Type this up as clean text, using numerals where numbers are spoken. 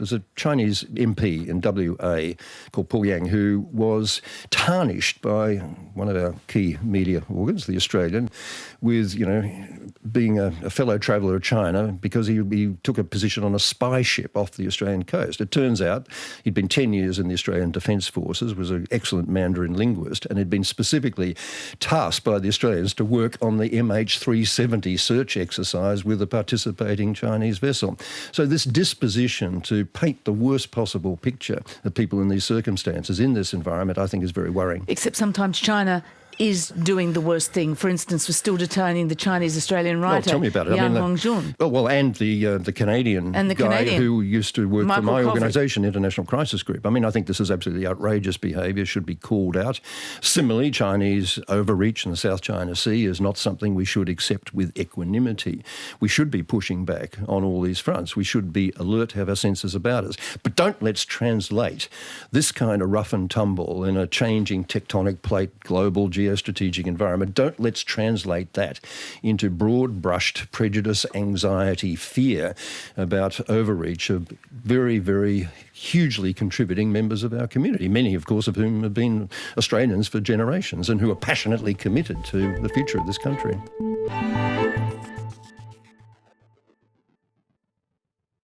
There's a Chinese MP in WA called Paul Yang who was tarnished by one of our key media organs, The Australian, with, being a fellow traveller of China because he took a position on a spy ship off the Australian coast. It turns out he'd been 10 years in the Australian Defence Forces, was an excellent Mandarin linguist, and had been specifically tasked by the Australians to work on the MH370 search exercise with a participating Chinese vessel. So this disposition to paint the worst possible picture of people in these circumstances, in this environment, I think is very worrying. Except sometimes China is doing the worst thing. For instance, we're still detaining the Chinese-Australian writer, tell me about it. Yang Hongjun. And the Canadian guy who used to work for my organisation, International Crisis Group. I think this is absolutely outrageous behaviour, should be called out. Similarly, Chinese overreach in the South China Sea is not something we should accept with equanimity. We should be pushing back on all these fronts. We should be alert, have our senses about us. But let's translate this kind of rough and tumble in a changing tectonic plate, global geostrategic environment. Let's translate that into broad-brushed prejudice, anxiety, fear about overreach of very, very hugely contributing members of our community, many, of course, of whom have been Australians for generations and who are passionately committed to the future of this country.